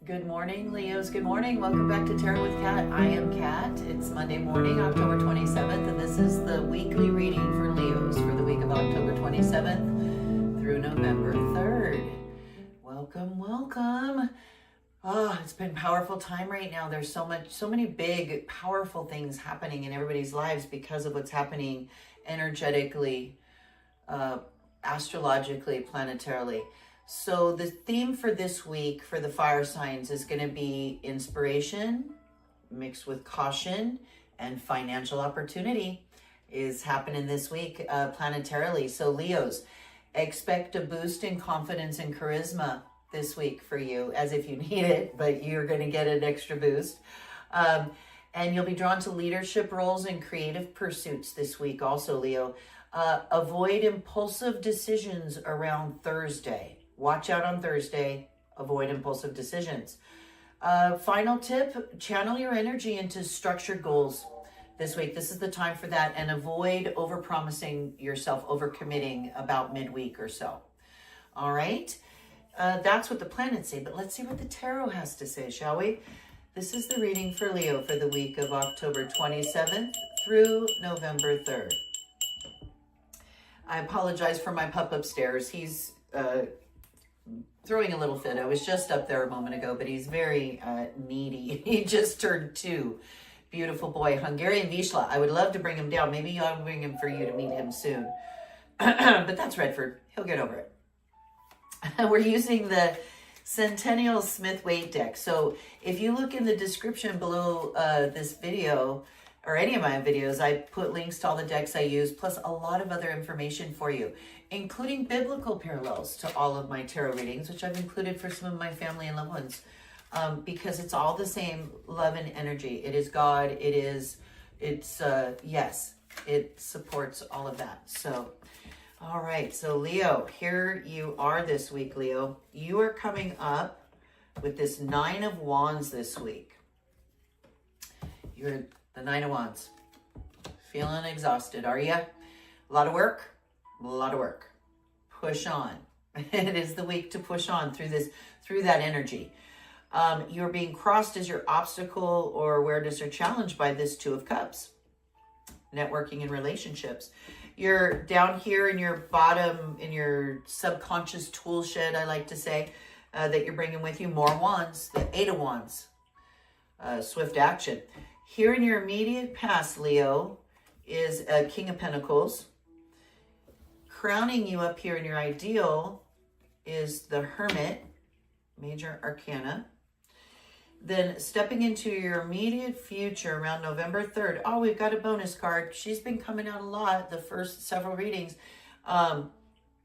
Good morning, Leos. Good morning. Welcome back to Tarot with Kat. I am Kat. It's Monday morning, October 27th, and this is the weekly reading for Leos for the week of October 27th through November 3rd. Welcome, welcome. It's been a powerful time right now. There's so many big, powerful things happening in everybody's lives because of what's happening energetically, astrologically, planetarily. So the theme for this week for the fire signs is going to be inspiration mixed with caution, and financial opportunity is happening this week planetarily. So Leos, expect a boost in confidence and charisma this week for you, as if you need it, but you're going to get an extra boost. And you'll be drawn to leadership roles and creative pursuits this week also, Leo. Avoid impulsive decisions around Thursday. Watch out on Thursday. Avoid impulsive decisions. Final tip, channel your energy into structured goals this week. This is the time for that, and avoid overpromising yourself, overcommitting about midweek or so. All right? That's what the planets say, but let's see what the tarot has to say, shall we? This is the reading for Leo for the week of October 27th through November 3rd. I apologize for my pup upstairs. He's throwing a little fit. I was just up there a moment ago, but he's very needy. He just turned 2. Beautiful boy, Hungarian Vizsla. I would love to bring him down. Maybe I'll bring him for you to meet him soon. But that's Redford. He'll get over it. We're using the Centennial Smith Waite Deck. So if you look in the description below this video, or any of my videos, I put links to all the decks I use, plus a lot of other information for you, including biblical parallels to all of my tarot readings, which I've included for some of my family and loved ones, because it's all the same love and energy. It is God. Yes, it supports all of that. So, all right. So Leo, here you are this week, Leo. You are coming up with this 9 of Wands this week. You're the 9 of Wands. Feeling exhausted, are you? A lot of work? A lot of work. Push on. It is the week to push on through that energy. You're being crossed as your obstacle or awareness or challenged by this 2 of Cups. Networking and relationships. You're down here in your bottom, in your subconscious tool shed, I like to say, that you're bringing with you more wands, the 8 of Wands. Swift action. Here in your immediate past, Leo, is a King of Pentacles. Crowning you up here in your ideal is the Hermit, Major Arcana. Then stepping into your immediate future around November 3rd. Oh, we've got a bonus card. She's been coming out a lot the first several readings.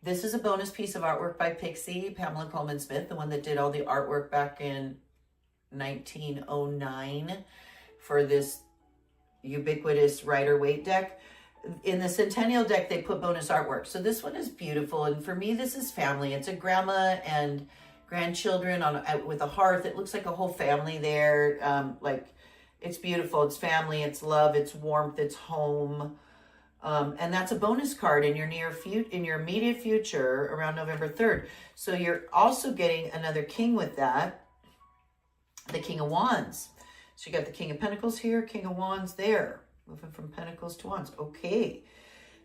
This is a bonus piece of artwork by Pixie, Pamela Colman Smith, the one that did all the artwork back in 1909 for this ubiquitous Rider-Waite deck. In the Centennial deck, they put bonus artwork. So this one is beautiful. And for me, this is family. It's a grandma and grandchildren with a hearth. It looks like a whole family there. It's beautiful. It's family. It's love. It's warmth. It's home. And that's a bonus card in your immediate future around November 3rd. So you're also getting another king with that, the King of Wands. So you got the King of Pentacles here, King of Wands there. Moving from Pentacles to Wands. Okay.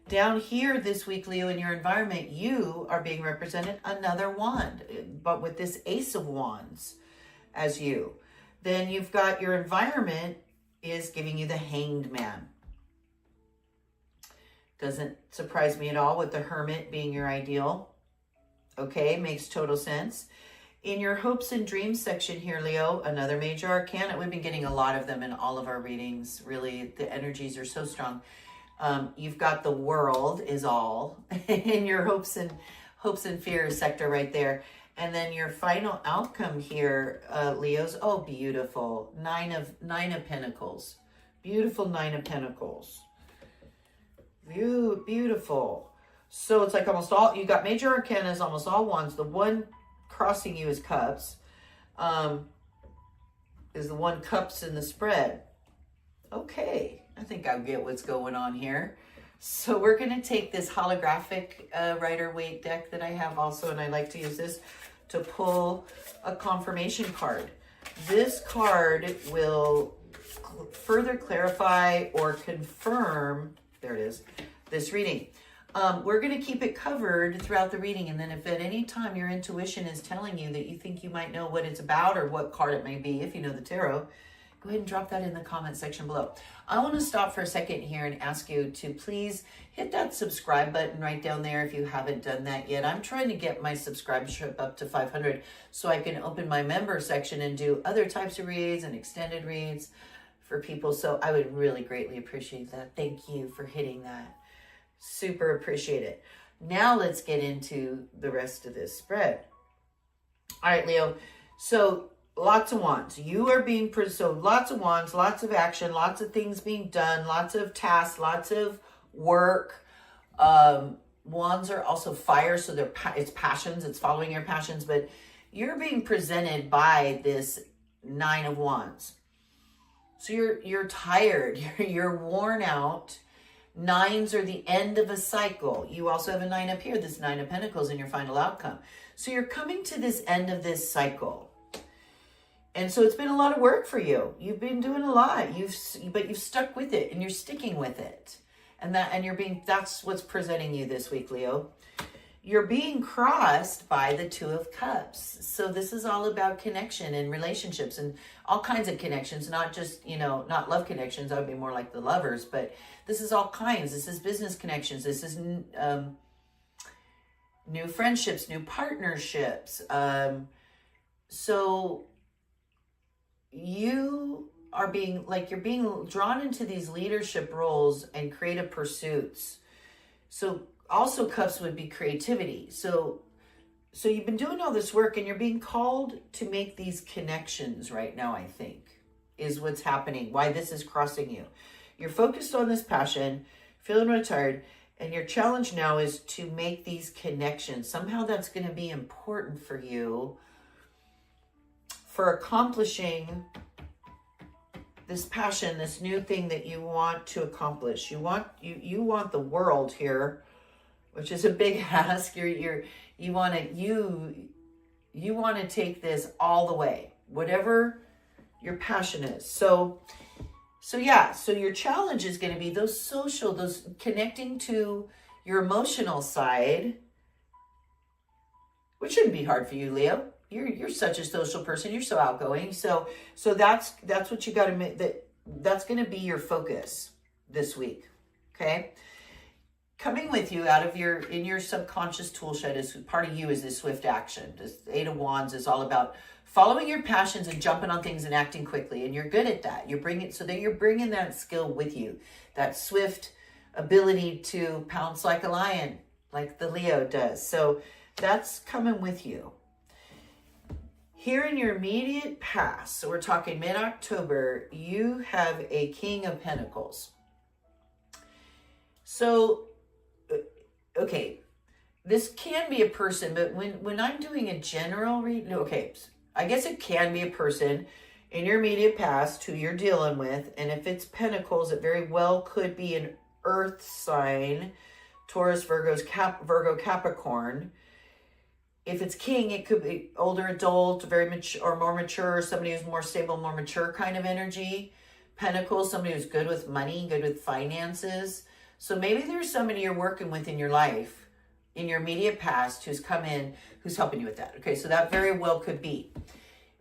Down here this week, Leo, in your environment, you are being represented another wand, but with this Ace of Wands as you. Then you've got your environment is giving you the Hanged Man. Doesn't surprise me at all with the Hermit being your ideal. Okay, makes total sense. In your hopes and dreams section here, Leo, another major arcana. We've been getting a lot of them in all of our readings. Really, the energies are so strong. You've got the World is all in your hopes and fears sector right there. And then your final outcome here, Leos. Oh, beautiful. 9 of Pentacles. Beautiful 9 of Pentacles. Beautiful. So it's like almost all, you got major arcanas, almost all wands. The one crossing you is Cups, is the 1 Cups in the spread. Okay, I think I get what's going on here. So we're going to take this holographic Rider-Waite deck that I have also, and I like to use this to pull a confirmation card. this card will further clarify or confirm, there it is, this reading. We're going to keep it covered throughout the reading, and then if at any time your intuition is telling you that you think you might know what it's about or what card it may be, if you know the tarot, go ahead and drop that in the comment section below. I want to stop for a second here and ask you to please hit that subscribe button right down there if you haven't done that yet. I'm trying to get my subscribership up to 500 so I can open my member section and do other types of reads and extended reads for people. So I would really greatly appreciate that. Thank you for hitting that. Super appreciate it. Now let's get into the rest of this spread. All right, Leo. So lots of wands. You are being, so lots of wands, lots of action, lots of things being done, lots of tasks, lots of work. Wands are also fire, so it's passions, it's following your passions, but you're being presented by this 9 of Wands. So you're tired, you're worn out. 9s are the end of a cycle. You also have a 9 up here, this 9 of Pentacles in your final outcome. So you're coming to this end of this cycle. And so it's been a lot of work for you. You've been doing a lot. But you've stuck with it and you're sticking with it. That's what's presenting you this week, Leo. You're being crossed by the 2 of Cups. So this is all about connection and relationships and all kinds of connections, not just, not love connections. I would be more like the lovers, but this is all kinds. This is business connections. This is new friendships, new partnerships. So you are you're being drawn into these leadership roles and creative pursuits. So also Cups would be creativity. So you've been doing all this work and you're being called to make these connections right now, I think, is what's happening, why this is crossing you. You're focused on this passion, feeling retired, and your challenge now is to make these connections. Somehow that's going to be important for you for accomplishing this passion, this new thing that you want to accomplish. You want the world here, which is a big ask. You want to take this all the way, whatever your passion is. So your challenge is going to be those connecting to your emotional side, which shouldn't be hard for you, Leo. You're such a social person. You're so outgoing. So that's what you got to, that's going to be your focus this week. Okay. Coming with you in your subconscious tool shed is part of you is this swift action. This 8 of Wands is all about following your passions and jumping on things and acting quickly. And you're good at that. You're bringing that skill with you, that swift ability to pounce like a lion, like the Leo does. So that's coming with you. Here in your immediate past, so we're talking mid-October, you have a King of Pentacles. So, okay, this can be a person, but when I'm doing a general read, okay, I guess it can be a person in your immediate past who you're dealing with, and if it's Pentacles, it very well could be an earth sign, Taurus, Virgo, Capricorn. If it's King, it could be older adult, very mature or more mature, somebody who's more stable, more mature kind of energy. Pentacles, somebody who's good with money, good with finances. So maybe there's somebody you're working with in your life, in your immediate past, who's come in, who's helping you with that. Okay, so that very well could be.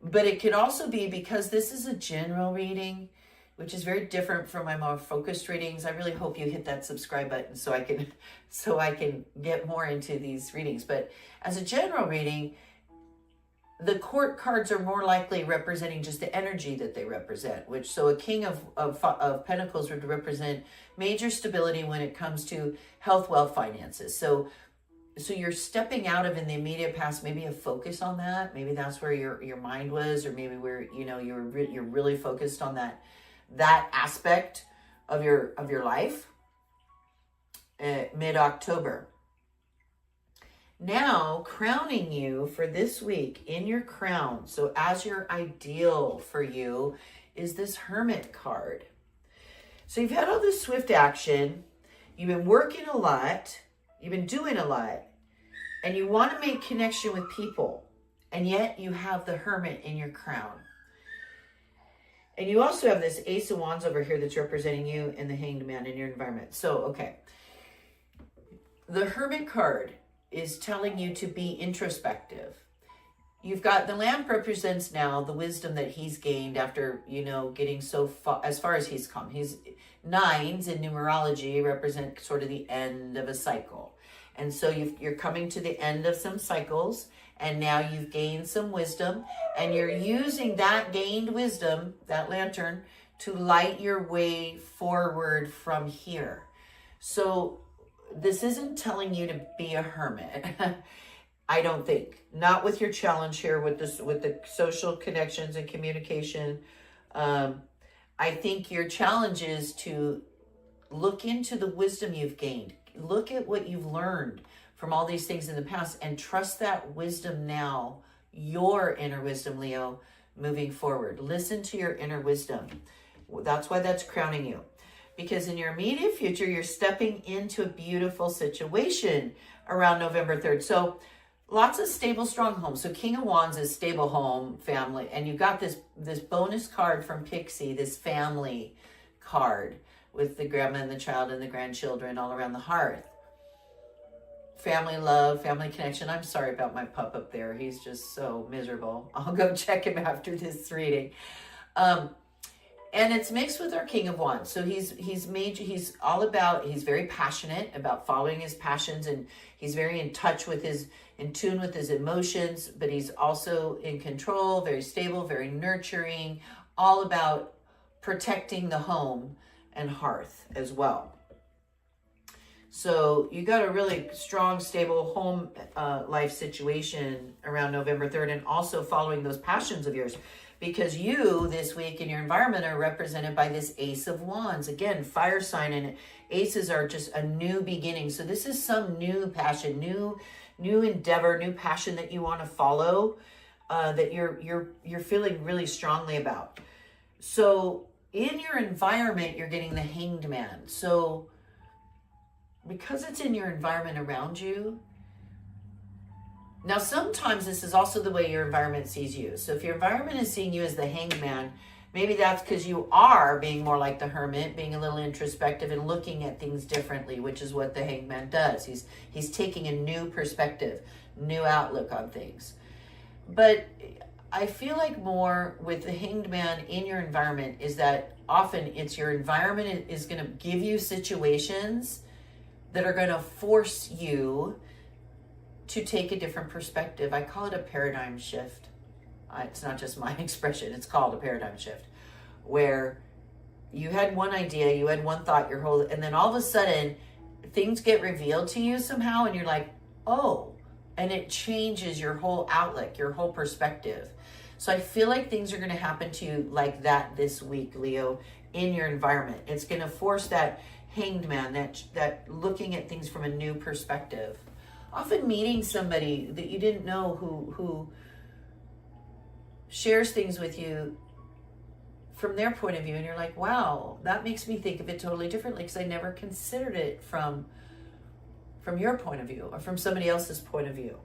But it could also be, because this is a general reading, which is very different from my more focused readings. I really hope you hit that subscribe button so I can get more into these readings. But as a general reading, the court cards are more likely representing just the energy that they represent, so a King of Pentacles would represent major stability when it comes to health, wealth, finances. So you're stepping out of, in the immediate past, maybe a focus on that. Maybe that's where your mind was, or maybe where you're really focused on that aspect of your life. Mid-October. Now, crowning you for this week in your crown, so as your ideal for you, is this Hermit card. So you've had all this swift action, you've been working a lot, you've been doing a lot, and you want to make connection with people, and yet you have the Hermit in your crown. And you also have this Ace of Wands over here that's representing you and the Hanged Man in your environment. So, okay. The Hermit card is telling you to be introspective. You've got the lamp represents now the wisdom that he's gained after, you know, getting so far, as far as he's come. He's nines in numerology represent sort of the end of a cycle. And so you're coming to the end of some cycles, and now you've gained some wisdom, and you're using that gained wisdom, that lantern, to light your way forward from here. So this isn't telling you to be a hermit. I don't think. Not with your challenge here with this, with the social connections and communication. I think your challenge is to look into the wisdom you've gained. Look at what you've learned from all these things in the past and trust that wisdom now, your inner wisdom, Leo, moving forward. Listen to your inner wisdom. That's why that's crowning you. Because in your immediate future, you're stepping into a beautiful situation around November 3rd. So lots of stable, strong homes. So King of Wands is stable home, family. And you got this bonus card from Pixie, this family card with the grandma and the child and the grandchildren all around the hearth. Family love, family connection. I'm sorry about my pup up there. He's just so miserable. I'll go check him after this reading. And it's mixed with our King of Wands. So he's very passionate about following his passions, and he's very in tune with his emotions, but he's also in control, very stable, very nurturing, all about protecting the home and hearth as well. So you got a really strong, stable home life situation around November 3rd, and also following those passions of yours. Because you, this week, in your environment are represented by this Ace of Wands. Again, fire sign, and aces are just a new beginning. So this is some new passion, new endeavor, new passion that you want to follow, that you're feeling really strongly about. So in your environment, you're getting the Hanged Man. So because it's in your environment around you, now, sometimes this is also the way your environment sees you. So if your environment is seeing you as the Hanged Man, maybe that's because you are being more like the Hermit, being a little introspective and looking at things differently, which is what the Hanged Man does. He's taking a new perspective, new outlook on things. But I feel like more with the Hanged Man in your environment is that often it's your environment is going to give you situations that are going to force you to take a different perspective. I call it a paradigm shift. It's not just my expression. It's called a paradigm shift, where you had one idea, you had one thought, and then all of a sudden things get revealed to you somehow, and you're like, oh, and it changes your whole outlook, your whole perspective. So I feel like things are going to happen to you like that this week, Leo, in your environment. It's going to force that Hanged Man, that looking at things from a new perspective. Often meeting somebody that you didn't know who shares things with you from their point of view, and you're like, wow, that makes me think of it totally differently because I never considered it from your point of view or from somebody else's point of view.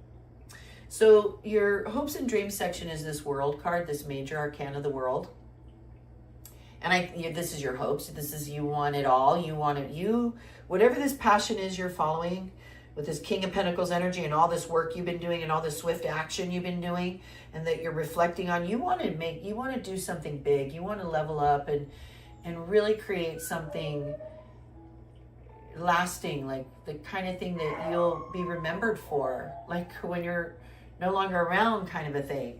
So your hopes and dreams section is this World card, this major arcana of the world. And this is your hopes. This is you want it all. You want it. Whatever this passion is you're following, with this King of Pentacles energy and all this work you've been doing and all this swift action you've been doing and that you're reflecting on, you want to do something big. You want to level up and really create something lasting, like the kind of thing that you'll be remembered for, like when you're no longer around, kind of a thing.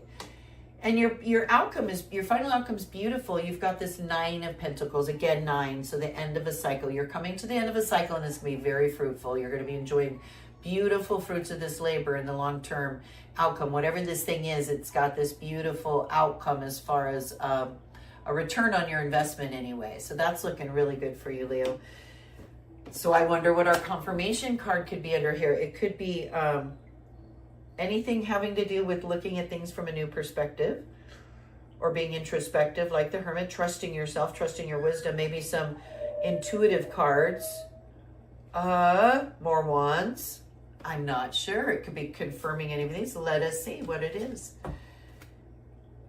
And your final outcome is beautiful. You've got this 9 of Pentacles, again, 9. So the end of a cycle. You're coming to the end of a cycle, and it's going to be very fruitful. You're going to be enjoying beautiful fruits of this labor in the long-term outcome. Whatever this thing is, it's got this beautiful outcome as far as a return on your investment anyway. So that's looking really good for you, Leo. So I wonder what our confirmation card could be under here. It could be anything having to do with looking at things from a new perspective or being introspective like the Hermit, trusting yourself, trusting your wisdom, maybe some intuitive cards, more wands. I'm not sure. It could be confirming any of these. Let us see what it is.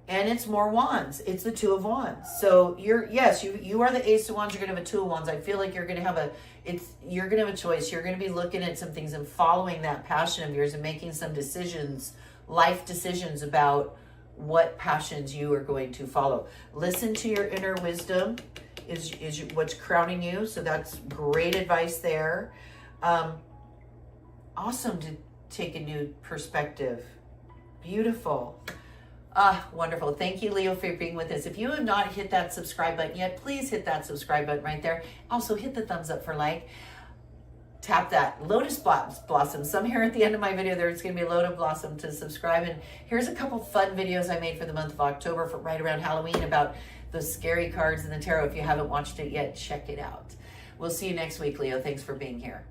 And it's more wands. It's the Two of Wands. So you are the Ace of Wands. You're going to have a Two of Wands. I feel like you're going to have a choice. You're going to be looking at some things and following that passion of yours and making some decisions, life decisions about what passions you are going to follow. Listen to your inner wisdom is what's crowning you. So that's great advice there. Awesome to take a new perspective. Beautiful. Wonderful. Thank you, Leo, for being with us. If you have not hit that subscribe button yet, please hit that subscribe button right there. Also, hit the thumbs up for like. Tap that lotus blossom. Somewhere at the end of my video, there's going to be a lotus blossom to subscribe. And here's a couple fun videos I made for the month of October, for right around Halloween, about those scary cards in the tarot. If you haven't watched it yet, check it out. We'll see you next week, Leo. Thanks for being here.